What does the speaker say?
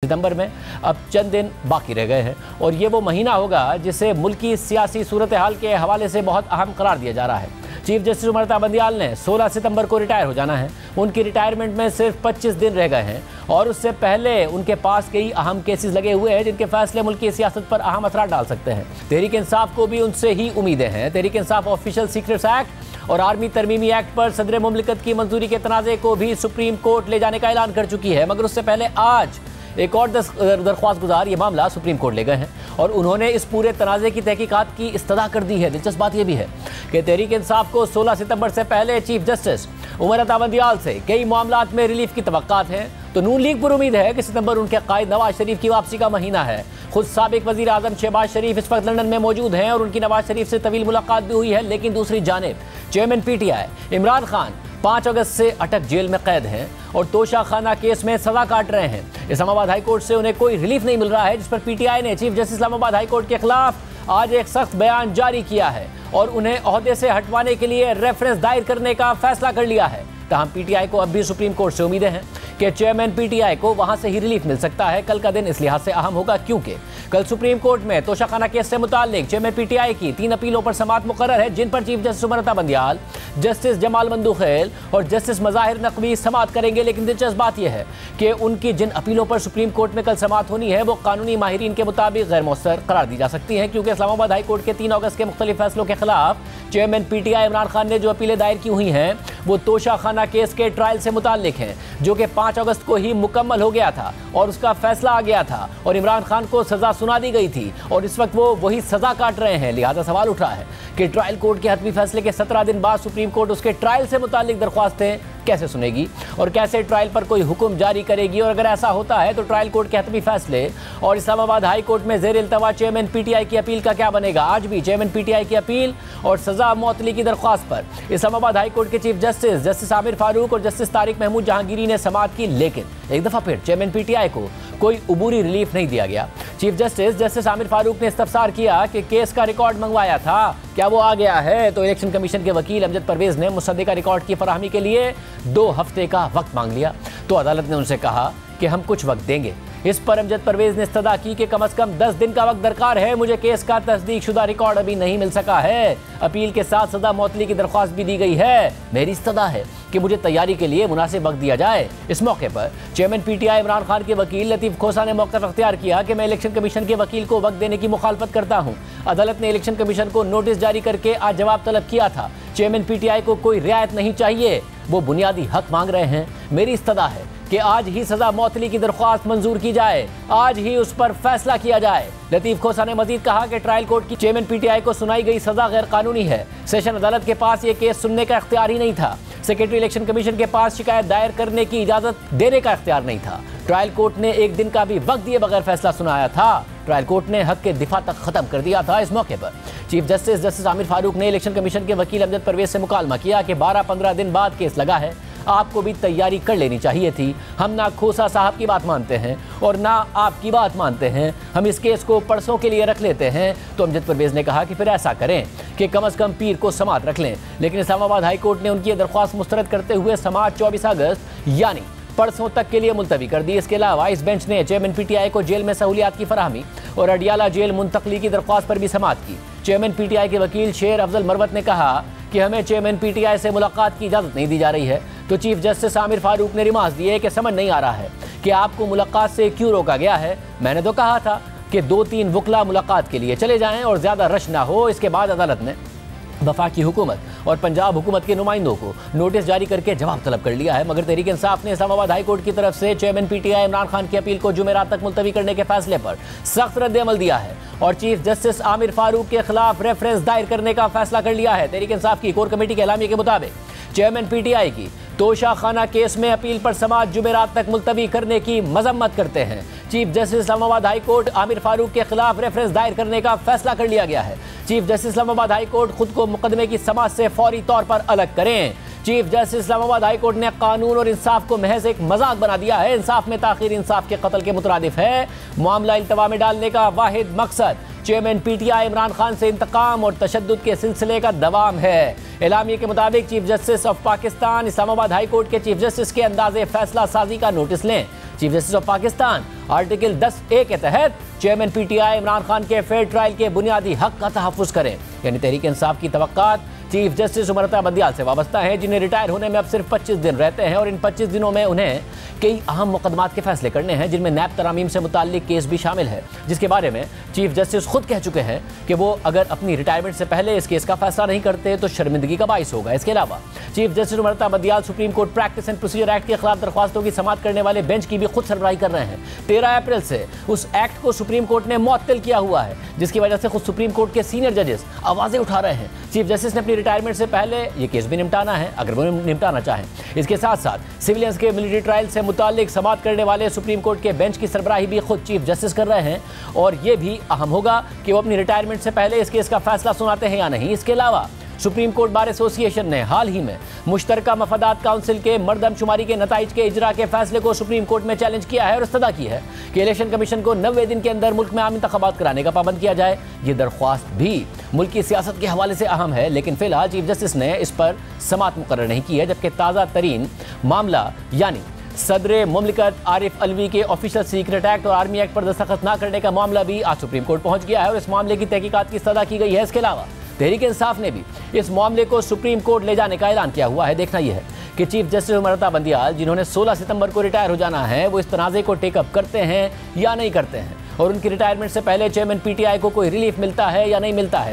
सितंबर में अब चंद दिन बाकी रह गए हैं और ये वो महीना होगा जिसे मुल्की सियासी सूरत हाल के हवाले से बहुत अहम करार दिया जा रहा है। चीफ जस्टिस उमर बंदियाल ने 16 सितंबर को रिटायर हो जाना है। उनकी रिटायरमेंट में सिर्फ 25 दिन रह गए हैं और उससे पहले उनके पास कई अहम केसेस लगे हुए हैं जिनके फैसले मुल्क की सियासत पर अहम असर डाल सकते हैं। तहरीक इंसाफ को भी उनसे ही उम्मीदें हैं। Tehreek Insaf official secrets act और आर्मी तरमीमी एक्ट पर सदर मुमलिकत की मंजूरी के तनाज़े को भी सुप्रीम कोर्ट ले जाने का ऐलान कर चुकी है, मगर उससे पहले आज एक और दरख्वास्त गुजार ये मामला सुप्रीम कोर्ट ले गए हैं और उन्होंने इस पूरे तनाज़े की तहकीकात की इस्तदा कर दी है। दिलचस्प बात यह भी है कि तहरीक इंसाफ को 16 सितंबर से पहले चीफ जस्टिस उमर बंदियाल से कई मामलात में रिलीफ की तवक्कात है, तो नून लीग पर उम्मीद है कि सितंबर उनके कायद नवाज शरीफ की वापसी का महीना है। खुद साबिक वज़ीर आज़म शहबाज शरीफ इस वक्त लंदन में मौजूद हैं और उनकी नवाज शरीफ से तवील मुलाकात भी हुई है, लेकिन दूसरी जानिब चेयरमैन PTI इमरान खान 5 अगस्त से अटक जेल में कैद हैं और तोशा खाना केस में सजा काट रहे हैं। इस्लामाबाद हाई कोर्ट से उन्हें कोई रिलीफ नहीं मिल रहा है, जिस पर PTI ने chief justice Islamabad high court के खिलाफ आज एक सख्त बयान जारी किया है और उन्हें ओहदे से हटवाने के लिए रेफरेंस दायर करने का फैसला कर लिया है। तहम PTI को अब भी सुप्रीम कोर्ट से उम्मीदें हैं कि चेयरमैन PTI को वहां से ही रिलीफ मिल सकता है। कल का दिन इस लिहाज से अहम होगा क्योंकि कल सुप्रीम कोर्ट में तोशाखाना केस से मुताल्लिक चेयरमैन PTI की 3 अपीलों पर समाअत मुकर्रर है, जिन पर chief justice Umar Bandial, justice Jamal Mandokhail और जस्टिस मज़ाहिर नकवी समाअत करेंगे। लेकिन दिलचस्प बात यह है कि उनकी जिन अपीलों पर सुप्रीम कोर्ट में कल समाअत होनी है वो कानूनी माहिरीन के मुताबिक गैर मौसर करार दी जा सकती है, क्योंकि इस्लामाबाद हाई कोर्ट के 3 अगस्त के मुख्तलिफ फैसलों के खिलाफ चेयरमैन PTI इमरान खान ने जो अपीलें दायर की हुई हैं वो तोशाखाना केस के ट्रायल से मुताल्लिक हैं, जो कि 5 अगस्त को ही मुकम्मल हो गया था और उसका फैसला आ गया था और इमरान खान को सजा सुना दी गई थी और इस वक्त वो वही सजा काट रहे हैं। लिहाजा सवाल उठ रहा है कि ट्रायल कोर्ट के हतमी फैसले के 17 दिन बाद सुप्रीम कोर्ट उसके ट्रायल से मुताल्लिक दरख्वास्तें कैसे सुनेगी और कैसे ट्रायल पर कोई हुक्म जारी करेगी, और अगर ऐसा होता है तो ट्रायल कोर्ट के हतमी फैसले और इस्लामाबाद हाई कोर्ट में ज़ेर इल्तवा चेयरमैन PTI की अपील का क्या बनेगा। आज भी चेयरमैन PTI की अपील और सजा मौतली की दरख्वास्त पर इस्लामाबाद हाई कोर्ट के chief justice justice Aamir Farooq और जस्टिस तारिक महमूद जहांगीरी ने समाअत की, लेकिन एक दफ़ा फिर चेयरमैन PTI को कोई उबूरी रिलीफ नहीं दिया गया। Chief justice justice Aamir Farooq ने इस्तफसार किया कि केस का रिकॉर्ड मंगवाया था, क्या वो आ गया है, तो इलेक्शन कमीशन के वकील अमजद परवेज ने मुसद्दिका रिकॉर्ड की फराहमी के लिए 2 हफ्ते का वक्त मांग लिया, तो अदालत ने उनसे कहा कि हम कुछ वक्त देंगे। इस पर अमजद परवेज ने इस्तदा की कि कम से कम 10 दिन का वक्त दरकार है, मुझे केस का तस्दीक शुदा रिकॉर्ड अभी नहीं मिल सका है। अपील के साथ सजा मौतली की दरख्वास्त भी दी गई है, मेरी इस्तदा है कि मुझे तैयारी के लिए मुनासिब वक्त दिया जाए। इस मौके पर चेयरमैन PTI इमरान खान के वकील लतीफ़ खोसा ने मौक़िफ़ अख्तियार किया कि मैं इलेक्शन कमीशन के वकील को वक्त देने की मुखालफत करता हूँ। अदालत ने इलेक्शन कमीशन को नोटिस जारी करके आज जवाब तलब किया था। चेयरमैन PTI को कोई रियायत नहीं चाहिए, वो बुनियादी हक मांग रहे हैं। मेरी इस्तदा है कि आज ही सजा मौतली की दरख्वास्त मंजूर की जाए, आज ही उस पर फैसला किया जाए। लतीफ़ खोसा ने मजीद कहा कि ट्रायल कोर्ट की चेयरमैन PTI को सुनाई गई सजा गैर कानूनी है। सेशन अदालत के पास ये केस सुनने का इख्तियार ही नहीं था। सेक्रेटरी इलेक्शन कमीशन के पास शिकायत दायर करने की इजाजत देने का इख्तियार नहीं था। ट्रायल कोर्ट ने 1 दिन का भी वक्त दिए बगैर फैसला सुनाया था। ट्रायल कोर्ट ने हक के दिफा तक खत्म कर दिया था। इस मौके पर chief justice justice Aamir Farooq ने इलेक्शन कमीशन के वकील अमजद परवेज से मुकालमा किया कि 12-15 दिन बाद केस लगा है, आपको भी तैयारी कर लेनी चाहिए थी। हम ना खोसा साहब की बात मानते हैं और ना आपकी बात मानते हैं, हम इस केस को परसों के लिए रख लेते हैं। तो अमजद परवेज ने कहा कि फिर ऐसा करें कि कम से कम पीर को समाअत रख लें, लेकिन इस्लामाबाद हाई कोर्ट ने उनकी दरख्वास्त मुस्तरद करते हुए समाअत 24 अगस्त यानी परसों तक के लिए मुलतवी कर दी। इसके अलावा इस बेंच ने चेयरमैन PTI को जेल में सहूलियात की फराहमी और अडियाला जेल मुंतकली की दरख्वास्त पर भी समाअत की। चेयरमैन PTI के वकील शेर अफजल मरवत ने कहा कि हमें चेयरमैन PTI से मुलाकात की इजाज़त नहीं दी जा रही है, तो चीफ जस्टिस आमिर फारूक ने रिमार्क्स दिए कि समझ नहीं आ रहा है कि आपको मुलाकात से क्यों रोका गया है। मैंने तो कहा था कि 2-3 वकला मुलाकात के लिए चले जाएं और ज़्यादा रश ना हो। इसके बाद अदालत ने वफाकी हुकूमत और पंजाब हुकूमत के नुमाइंदों को नोटिस जारी करके जवाब तलब कर लिया है, मगर तहरीक इंसाफ ने इस्लामाबाद हाई कोर्ट की तरफ से चेयरमैन PTI इमरान खान की अपील को जुमेरात तक मुलतवी करने के फैसले पर सख्त रद्द-ए-अमल दिया है और चीफ जस्टिस आमिर फारूक के खिलाफ रेफरेंस दायर करने का फैसला कर लिया है। तहरीक इंसाफ की कोर कमेटी के एलामिया के मुताबिक चेयरमैन PTI की तोशाखाना केस में अपील पर समाअत जुमेरात तक मुलतवी करने की मजम्मत करते हैं। Chief justice Islamabad high court Aamir Farooq के खिलाफ रेफरेंस दायर करने का फैसला कर लिया गया है। Chief justice Islamabad high court खुद को मुकदमे की समाअत से फौरी तौर पर अलग करें। Chief justice Islamabad high court ने कानून और इंसाफ को महज एक मजाक बना दिया है। इंसाफ में ताखीर इंसाफ के कत्ल के मुतरादिफ है। मामला इल्तवा में डालने का वाहिद मकसद चेयरमैन PTI इमरान खान से इंतकाम और तशद्दुद के सिलसिले का दवाम है। एलामिया के मुताबिक chief justice of Pakistan Islamabad high court के चीफ जस्टिस के अंदाजे फैसला साजी का नोटिस लें। Chief justice of Pakistan article 10A के तहत चेयरमैन PTI इमरान खान के फेयर ट्रायल के बुनियादी हक का तहफ्फुज़ करें। यानी तहरीक इंसाफ की तवक्कात चीफ जस्टिस उमर अता बंदियाल से वाबस्ता है, जिन्हें रिटायर होने में अब सिर्फ 25 दिन रहते हैं और इन 25 दिनों में उन्हें कई अहम मुकदमात के फैसले करने हैं, जिनमें नैब तरामीम से मुताल्लिक केस भी शामिल है, जिसके बारे में चीफ जस्टिस खुद कह चुके हैं कि वो अगर अपनी रिटायरमेंट से पहले इस केस का फैसला नहीं करते तो शर्मिंदगी का बाइस होगा। इसके अलावा chief justice Umar Ata Bandial supreme court practice and procedure act के खिलाफ दरख्वास्तों की समाअत करने वाले बेंच की भी खुद सरबराही कर रहे हैं। 13 अप्रैल से उस एक्ट को सुप्रीम कोर्ट ने मुअत्तल किया हुआ है, जिसकी वजह से खुद सुप्रीम कोर्ट के सीनियर जजेस आवाजें उठा रहे हैं। चीफ जस्टिस ने अपनी रिटायरमेंट से पहले ये केस भी निपटाना है, अगर वो निपटाना चाहें। इसके साथ साथ सिविलियंस के मिलिट्री ट्रायल से मुताल्लिक समाअत करने वाले सुप्रीम कोर्ट के बेंच की सरबराही भी खुद चीफ जस्टिस कर रहे हैं, और ये भी अहम होगा कि वो अपनी रिटायरमेंट से पहले इस केस का फैसला सुनाते हैं या नहीं। इसके अलावा सुप्रीम कोर्ट बार एसोसिएशन ने हाल ही में मुश्तरका मफादात काउंसिल के मरदमशुमारी के नताइज के इजरा के फैसले को सुप्रीम कोर्ट में चैलेंज किया है और इस्तदा की है कि इलेक्शन कमीशन को 90 दिन के अंदर मुल्क में आम इंतखाबात कराने का पाबंद किया जाए। ये दरख्वास्त भी मुल्क की सियासत के हवाले से अहम है, लेकिन फिलहाल चीफ जस्टिस ने इस पर समाअत मुकर्रर नहीं की है, जबकि ताज़ा तरीन मामला यानी सदर मुमलिकत आरिफ अलवी के ऑफिशियल सीक्रेट एक्ट और आर्मी एक्ट पर दस्तखत न करने का मामला भी आज सुप्रीम कोर्ट पहुंच गया है और इस मामले की तहकीकात की इस्तदा की गई है। इसके अलावा तहरीक इंसाफ ने भी इस मामले को सुप्रीम कोर्ट ले जाने का ऐलान किया हुआ है। देखना यह है कि चीफ जस्टिस उमर अता बंदियाल, जिन्होंने 16 सितंबर को रिटायर हो जाना है, वो इस तनाज़े को टेकअप करते हैं या नहीं करते हैं, और उनकी रिटायरमेंट से पहले चेयरमैन PTI को कोई रिलीफ मिलता है या नहीं मिलता है।